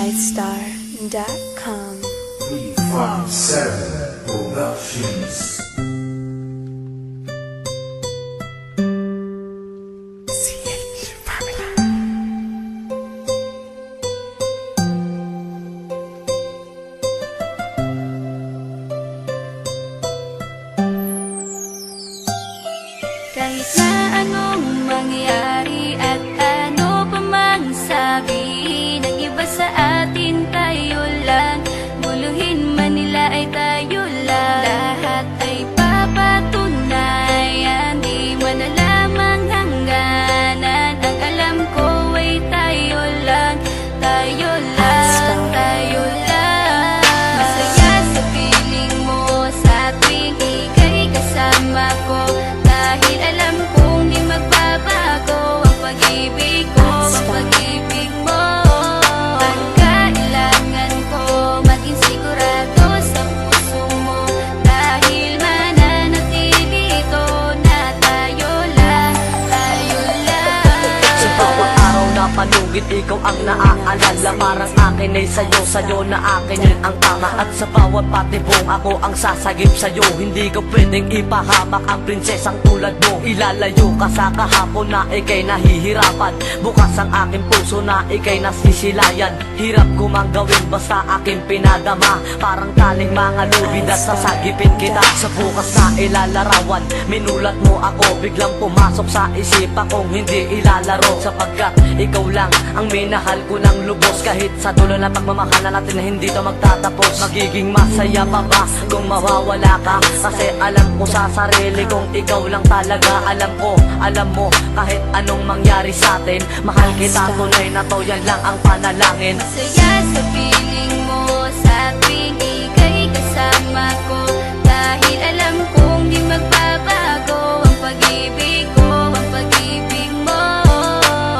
brightstar.com. 357 Productions. Kahit na anong mangyari at ano pa mang sabi ng iba sa atin, tayo lang. Guluhin man nila ay tayo lang. Lahat ay papatunayan, di man alamang hangganan. Ang alam ko ay tayo lang, tayo lang, tayo lang. Masaya sa piling mo sa tuwing ika'y kasama ko, dahil alam kong di magbabago ang pag-ibig ko, ang pag-ibig mo. Ang kailangan ko maging sigurado sa puso mo, dahil mananatili ito na tayo lang, tayo lang. Sa bawat araw na panugit, ikaw ang naaalala. Parang akin ay sa'yo, sa'yo na akin yun ang tama. At sa bawat patibong, ako ang sasagip sa'yo. Hindi ko pwedeng ipahamak ang prinsesang tulad mo. Ilalayo ka sa kahapon na ika'y nahihirapan. Bukas ang aking puso na ika'y nasisilayan. Hirap ko mang gawin basta aking pinadama. Parang taling mga lubid at sasagipin kita. Sa bukas na ilalarawan, minulat mo ako. Biglang pumasok sa isipa kong hindi ilalaro. Sapagkat ikaw lang ang minahal ko ng lubos. Kahit sa dulo na pagmamahalan natin na hindi to magtatapos. Magiging masaya pa ba kung mawawala ka? Kasi alam ko sa sarili kong ikaw lang talaga. Alam mo, kahit anong mangyari sa atin, mahal kita, tunay na to, yan lang ang panalangin. Masaya sa piling mo sa tuwing ika'y kasama ko, dahil alam kong di magbabago ang pag-ibig ko, ang pag-ibig mo.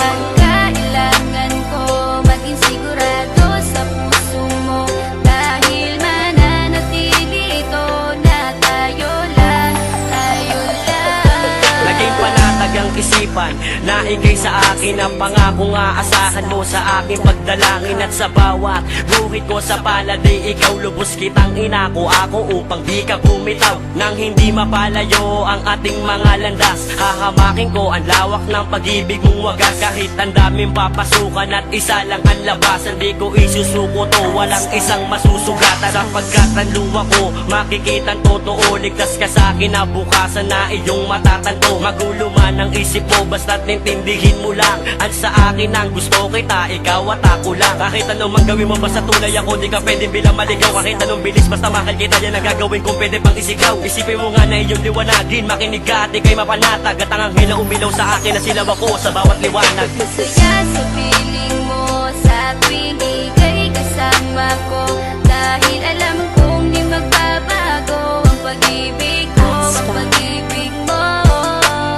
Ang kailangan ko maging sigurado sa puso mo, dahil mananatili ito na tayo lang, tayo lang. Naging panatag ang isipan na ikay sa akin ang pangako nga. Asahan mo sa aking pagdalangin at sa bawat guhit ko sa palad ay ikaw lubos kitang inako ako upang di ka bumitaw nang hindi mapalayo ang ating mga landas. Hahamakin ko ang lawak ng pag-ibig mong wagas. Kahit ang daming papasukan at isa lang ang labasan, di ko isusuko to, walang isang masusugatan. Sapagkat ang luwa ko makikitang totoo, ligtas ka sa akin na bukasan na iyong matatanto. Magulo man ang isip mo basta't nintindihin mo lang ang sa akin ang gusto kita, ikaw at ako lang. Kahit anong mang gawin mo basta tunay ako, di ka pwedeng bilang maligaw. Kahit anong bilis basta mahal kita, yan ang gagawin kung pwede pang isigaw. Isipin mo nga na iyong liwanagin, makinig ka at ika'y mapanatag. At ang anghel na umilaw sa akin na silaw ako sa bawat liwanag. Masaya sa piling mo sa tuwing ika'y kasama ko, dahil alam kong di magbabago ang pag-ibig ko, ang pag-ibig mo.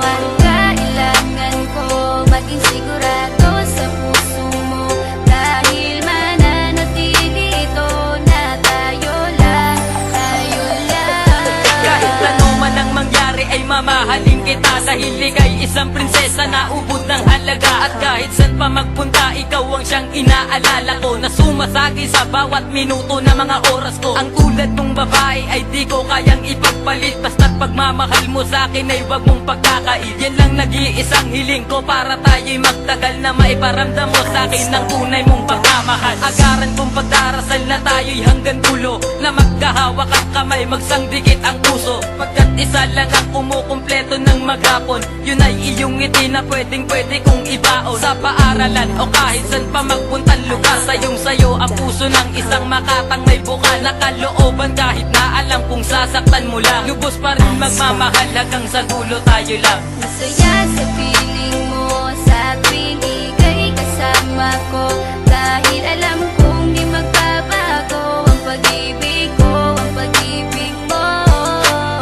Ang kailangan ko maging sigurado sa puso mo, dahil mananatili ito na tayo lang, tayo lang. Kahit ano man ang mangyari ay mamahalin kita, dahil ika'y isang prinsesa na ubod ng halaga. At kahit saan pa magpunta, ikaw ang siyang inaalala ko, na sumasagi sa bawat minuto na mga oras ko. Ang tulad mong babae ay di ko kayang ipagpalit, basta't pagmamahal mo sa akin ay wag mong pagkakait. Yan lang nag-iisang hiling ko para tayo'y magtagal, na maiparamdam mo sa akin ng tunay mong pagmamahal. Agaran kong pagdarasal na tayo'y hanggang dulo, na magkahawak ang kamay, magsangdikit ang puso. Pagkat isa lang ang kumukumpleto ng maghapon, yun ay iyong ngiti na pwedeng-pwede kong ibaon. Sa paaralan o kahit saan pa magpuntang lugar, sayong-sayo ang puso ng isang makatang may bukal na kalooban. Kahit na alam kung sasaktan mo lang, lubos pa rin magmamahal hanggang sa dulo tayo lang. Masaya sa piling mo sa tuwing ika'y kasama ko, dahil alam kong di magbabago ang pag-ibig ko, ang pag-ibig mo.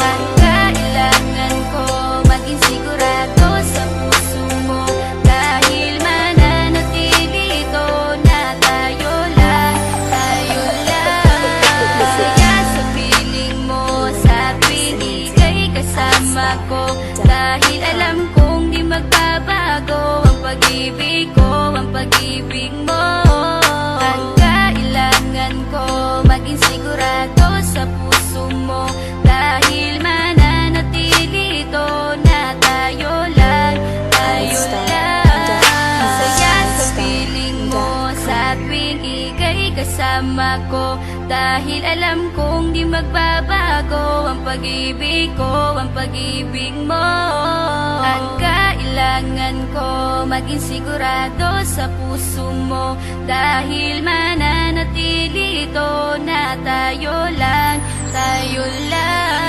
Ang kailangan ko maging sigurado sa puso mo, dahil mananatili ito na tayo lang, tayo lang. Masaya sa piling mo sa tuwing ika'y kasama ko, dahil alam kong di magbabago ang pag-ibig ko, ang pag-ibig mo. Ang tuwing ika'y kasama ko. Dahil alam kong di magbabago ang pag-ibig ko, ang pag-ibig mo. Ang kailangan ko, maging sigurado sa puso mo. Dahil mananatili ito na tayo lang, tayo lang.